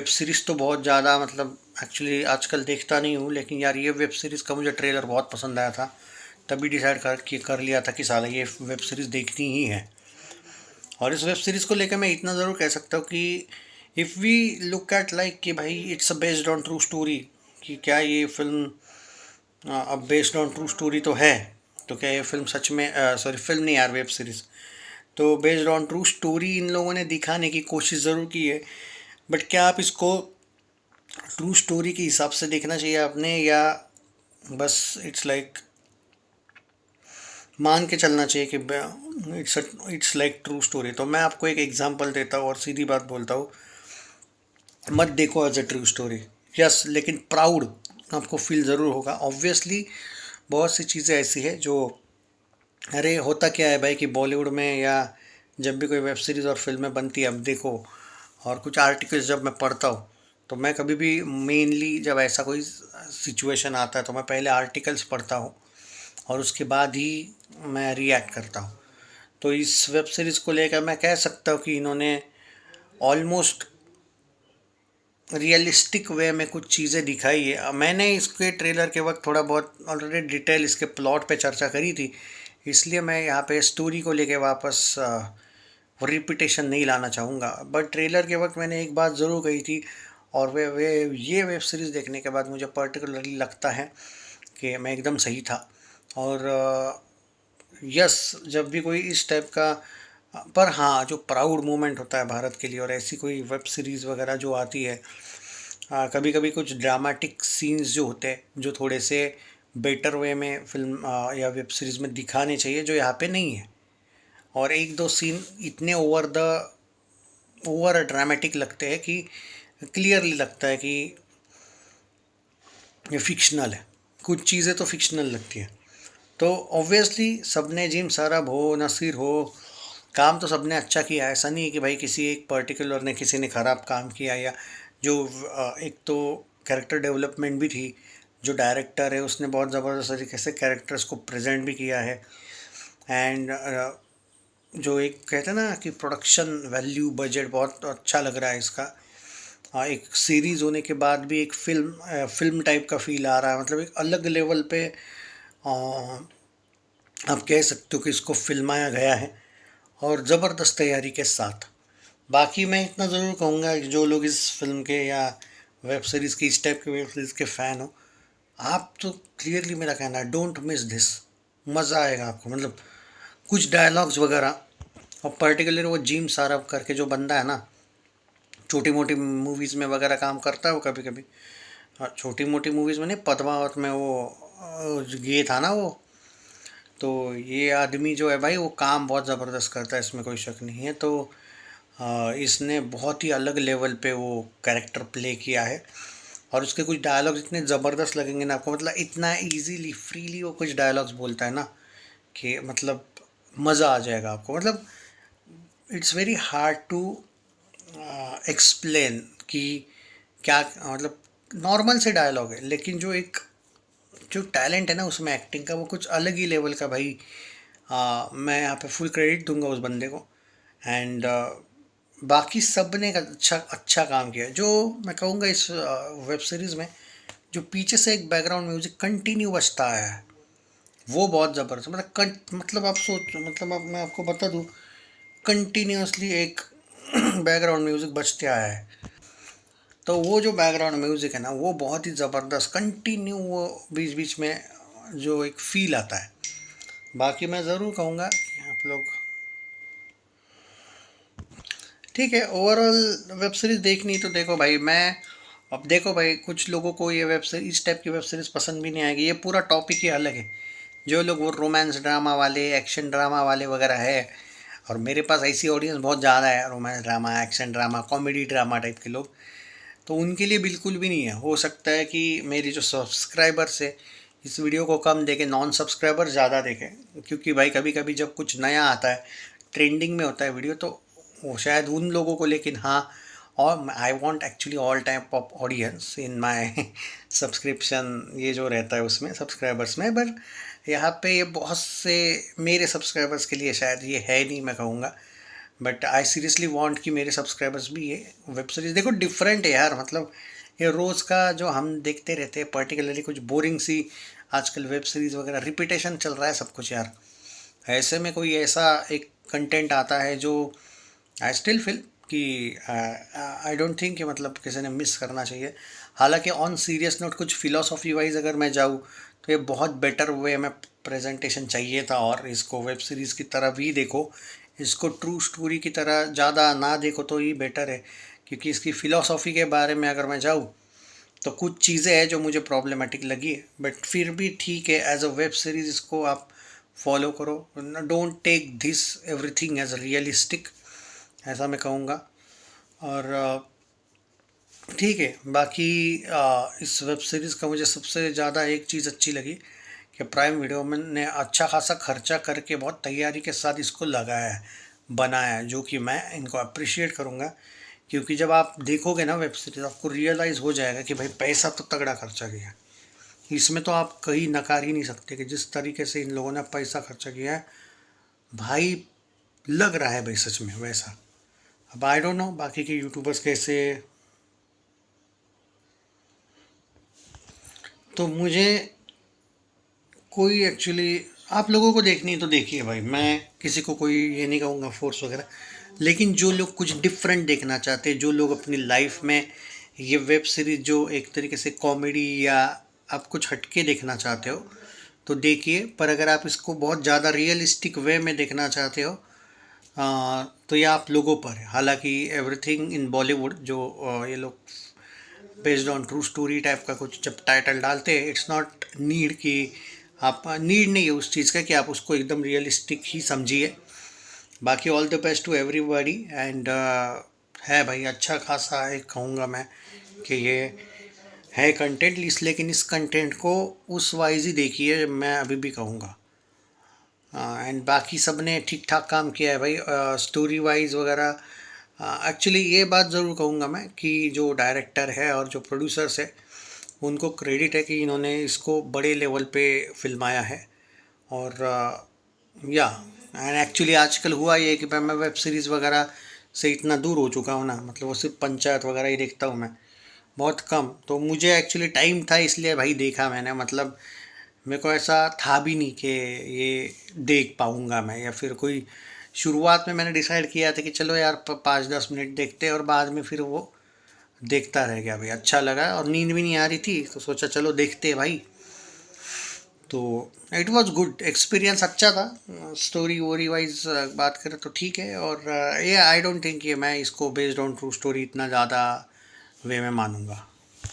Web series तो बहुत ज़्यादा मतलब एक्चुअली आजकल देखता नहीं हूँ, लेकिन यार ये वेब सीरीज़ का मुझे ट्रेलर बहुत पसंद आया था। तभी डिसाइड कर लिया था कि साला ये वेब सीरीज़ देखनी ही है। और इस वेब सीरीज़ को लेकर मैं इतना ज़रूर कह सकता हूँ कि if we look at like कि भाई it's based on true story, कि क्या ये फिल्म अब बेस्ड ऑन ट्रू स्टोरी तो है, तो क्या ये फिल्म सच में सॉरी फिल्म नहीं यार, वेब सीरीज़ तो based on true story in लोगों ने दिखाने की कोशिश ज़रूर की है। बट क्या आप इसको ट्रू स्टोरी के हिसाब से देखना चाहिए आपने, या बस इट्स लाइक मान के चलना चाहिए कि इट्स लाइक ट्रू स्टोरी? तो मैं आपको एक एग्जांपल देता हूँ और सीधी बात बोलता हूँ, मत देखो as a true story. Yes, लेकिन प्राउड आपको फील ज़रूर होगा ऑब्वियसली। बहुत सी चीज़ें ऐसी है जो, अरे होता क्या है भाई कि बॉलीवुड में या जब भी कोई वेब सीरीज़ और फिल्में बनती है, अब देखो, और कुछ आर्टिकल्स जब मैं पढ़ता हूँ, तो मैं कभी भी मेनली जब ऐसा कोई सिचुएशन आता है तो मैं पहले आर्टिकल्स पढ़ता हूँ और उसके बाद ही मैं रिएक्ट करता हूँ। तो इस वेब सीरीज़ को लेकर मैं कह सकता हूँ कि इन्होंने ऑलमोस्ट रियलिस्टिक वे में कुछ चीज़ें दिखाई है। मैंने इसके ट्रेलर के वक्त थोड़ा बहुत ऑलरेडी डिटेल इसके प्लॉट पे चर्चा करी थी, इसलिए मैं यहाँ पे स्टोरी को लेके वापस रिपीटेशन नहीं लाना चाहूँगा। बट ट्रेलर के वक्त मैंने एक बात ज़रूर कही थी, और वे ये वेब सीरीज़ देखने के बाद मुझे पर्टिकुलरली लगता है कि मैं एकदम सही था। और यस, जब भी कोई इस टाइप का, पर हाँ, जो प्राउड मोमेंट होता है भारत के लिए और ऐसी कोई वेब सीरीज़ वगैरह जो आती है, कभी कभी कुछ ड्रामेटिक सीन्स जो होते हैं जो थोड़े से बेटर वे में फिल्म या वेब सीरीज़ में दिखाने चाहिए, जो यहाँ पे नहीं है। और एक दो सीन इतने ओवर ड्रामेटिक लगते हैं कि क्लियरली लगता है कि ये फिक्शनल है। कुछ चीज़ें तो फिक्शनल लगती हैं। तो ऑब्वियसली सबने, जिम सारब हो, नसीर हो, काम तो सबने अच्छा किया है। ऐसा नहीं है कि भाई किसी एक पर्टिकुलर ने, किसी ने ख़राब काम किया, या जो एक तो कैरेक्टर डेवलपमेंट भी थी। जो डायरेक्टर है उसने बहुत ज़बरदस्त तरीके से कैरेक्टर्स को प्रेजेंट भी किया है। एंड जो एक कहते हैं ना कि प्रोडक्शन वैल्यू, बजट बहुत अच्छा लग रहा है इसका। एक सीरीज़ होने के बाद भी एक फिल्म टाइप का फील आ रहा है, मतलब एक अलग लेवल पे आप कह सकते हो कि इसको फिल्माया गया है, और ज़बरदस्त तैयारी के साथ। बाकी मैं इतना ज़रूर कहूँगा कि जो लोग इस फिल्म के या वेब सीरीज़ के, इस टाइप के वेब सीरीज़ के फ़ैन हो, आप तो क्लियरली, मेरा कहना है डोंट मिस दिस। मज़ा आएगा आपको। मतलब कुछ डायलॉग्स वगैरह, और पर्टिकुलर वो जिम सारब करके जो बंदा है ना, छोटी मोटी मूवीज़ में वगैरह काम करता है वो कभी कभी। छोटी मोटी मूवीज़ में नहीं, पद्मावत में वो ये था ना वो। तो ये आदमी जो है भाई, वो काम बहुत ज़बरदस्त करता है, इसमें कोई शक नहीं है। तो इसने बहुत ही अलग लेवल पे वो कैरेक्टर प्ले किया है, और उसके कुछ डायलॉग्स इतने ज़बरदस्त लगेंगे ना आपको। मतलब इतना इजीली, फ्रीली वो कुछ डायलॉग्स बोलता है ना कि मतलब मज़ा आ जाएगा आपको। मतलब it's very hard to explain कि क्या, मतलब नॉर्मल से डायलॉग है, लेकिन जो एक जो टैलेंट है ना उसमें एक्टिंग का, वो कुछ अलग ही लेवल का भाई। मैं यहाँ पे फुल क्रेडिट दूंगा उस बंदे को। एंड बाकी सब ने एक अच्छा अच्छा काम किया है। जो मैं कहूँगा इस वेब सीरीज़ में जो पीछे से एक बैकग्राउंड म्यूजिक कंटिन्यू बजता आया है, वो बहुत ज़बरदस्त। मतलब आप सोच, मतलब आप, मैं आपको बता दूँ, कंटिन्यूसली एक बैकग्राउंड म्यूजिक बजते आया है। तो वो जो बैकग्राउंड म्यूजिक है ना, वो बहुत ही ज़बरदस्त कंटिन्यू, वो बीच बीच में जो एक फील आता है। बाकी मैं ज़रूर कहूँगा कि आप लोग, ठीक है, ओवरऑल वेब सीरीज़ देखनी तो देखो भाई। मैं, अब देखो भाई, कुछ लोगों को ये वेब सीरीज, इस टाइप की वेब सीरीज़ पसंद भी नहीं आएगी। ये पूरा टॉपिक ही अलग है। जो लोग वो रोमांस ड्रामा वाले, एक्शन ड्रामा वाले वगैरह है, और मेरे पास ऐसी ऑडियंस बहुत ज़्यादा है, romance drama, action drama, comedy drama type के लोग, तो उनके लिए बिल्कुल भी नहीं है। हो सकता है कि मेरी जो सब्सक्राइबर्स है इस वीडियो को कम देखें, नॉन सब्सक्राइबर ज़्यादा देखें, क्योंकि भाई कभी कभी जब कुछ नया आता है, ट्रेंडिंग में होता है वीडियो, तो वो शायद उन लोगों को, लेकिन हाँ, और I want actually all type of audience in my subscription, ये जो रहता है उसमें सब्सक्राइबर्स में। पर यहाँ पे ये बहुत से मेरे सब्सक्राइबर्स के लिए शायद ये है नहीं, मैं कहूँगा। बट आई सीरियसली वांट कि मेरे सब्सक्राइबर्स भी ये वेब सीरीज़ देखो। डिफरेंट है यार, मतलब ये रोज़ का जो हम देखते रहते हैं, पर्टिकुलरली कुछ बोरिंग सी आजकल वेब सीरीज़ वगैरह रिपीटेशन चल रहा है सब कुछ यार। ऐसे में कोई ऐसा एक कंटेंट आता है जो आई स्टिल फील कि आई डोंट थिंक कि मतलब किसी ने मिस करना चाहिए। हालांकि ऑन सीरियस नोट कुछ फिलोसॉफी वाइज अगर मैं जाऊँ तो ये बहुत बेटर वे में प्रेजेंटेशन चाहिए था, और इसको वेब सीरीज़ की तरह भी देखो, इसको ट्रू स्टोरी की तरह ज़्यादा ना देखो तो ही बेटर है। क्योंकि इसकी फ़िलोसॉफी के बारे में अगर मैं जाऊँ तो कुछ चीज़ें हैं जो मुझे प्रॉब्लमेटिक लगी है, बट फिर भी ठीक है, एज अ वेब सीरीज़ इसको आप फॉलो करो। Don't take this everything as realistic, ऐसा मैं कहूँगा। और ठीक है, बाकी इस वेब सीरीज़ का मुझे सबसे ज़्यादा एक चीज़ अच्छी लगी कि प्राइम वीडियो में ने अच्छा खासा खर्चा करके बहुत तैयारी के साथ इसको लगाया है, बनाया है, जो कि मैं इनको अप्रिशिएट करूँगा। क्योंकि जब आप देखोगे ना वेब सीरीज़, आपको रियलाइज़ हो जाएगा कि भाई पैसा तो तगड़ा खर्चा किया है इसमें। तो आप कहीं नकार ही नहीं सकते कि जिस तरीके से इन लोगों ने पैसा खर्चा किया है भाई, लग रहा है भाई सच में वैसा। अब आई डोंट नो बाकी के यूट्यूबर्स कैसे। तो मुझे कोई एक्चुअली, आप लोगों को देखनी है तो देखिए भाई, मैं किसी को कोई ये नहीं कहूँगा फोर्स वगैरह। लेकिन जो लोग कुछ डिफरेंट देखना चाहते हैं, जो लोग अपनी लाइफ में ये वेब सीरीज जो एक तरीके से कॉमेडी या आप कुछ हटके देखना चाहते हो तो देखिए। पर अगर आप इसको बहुत ज़्यादा रियलिस्टिक वे में देखना चाहते हो तो ये आप लोगों पर है। हालांकि एवरीथिंग इन बॉलीवुड जो ये लोग based on true story type का कुछ जब टाइटल डालते हैं, इट्स नॉट नीड कि आप, नीड नहीं है उस चीज़ का कि आप उसको एकदम रियलिस्टिक ही समझिए। बाकी all the best to everybody and है भाई अच्छा खासा है कहूँगा मैं कि ये है कंटेंट लिस्ट, लेकिन इस कंटेंट को उस वाइज ही देखिए मैं अभी भी कहूँगा। एंड बाकी सब ने ठीक ठाक काम किया है भाई स्टोरी वाइज वगैरह। एक्चुअली ये बात ज़रूर कहूँगा मैं कि जो डायरेक्टर है और जो प्रोड्यूसर्स है उनको क्रेडिट है कि इन्होंने इसको बड़े लेवल पे फिल्माया है। और या एंड एक्चुअली आजकल हुआ ये कि मैं वेब सीरीज़ वगैरह से इतना दूर हो चुका हूँ ना, मतलब वो सिर्फ पंचायत वगैरह ही देखता हूँ मैं, बहुत कम। तो मुझे एक्चुअली टाइम था इसलिए भाई देखा मैंने, मतलब मेरे को ऐसा था भी नहीं कि ये देख पाऊँगा मैं, या फिर कोई शुरुआत में मैंने डिसाइड किया था कि चलो यार 5-10 मिनट देखते हैं, और बाद में फिर वो देखता रह गया भाई। अच्छा लगा और नींद भी नहीं आ रही थी तो सोचा चलो देखते हैं भाई। तो इट वाज गुड एक्सपीरियंस, अच्छा था। स्टोरी वोरी वाइज बात करें तो ठीक है। और ये आई डोंट थिंक ये मैं इसको बेस्ड ऑन ट्रू स्टोरी इतना ज़्यादा वे में मानूंगा।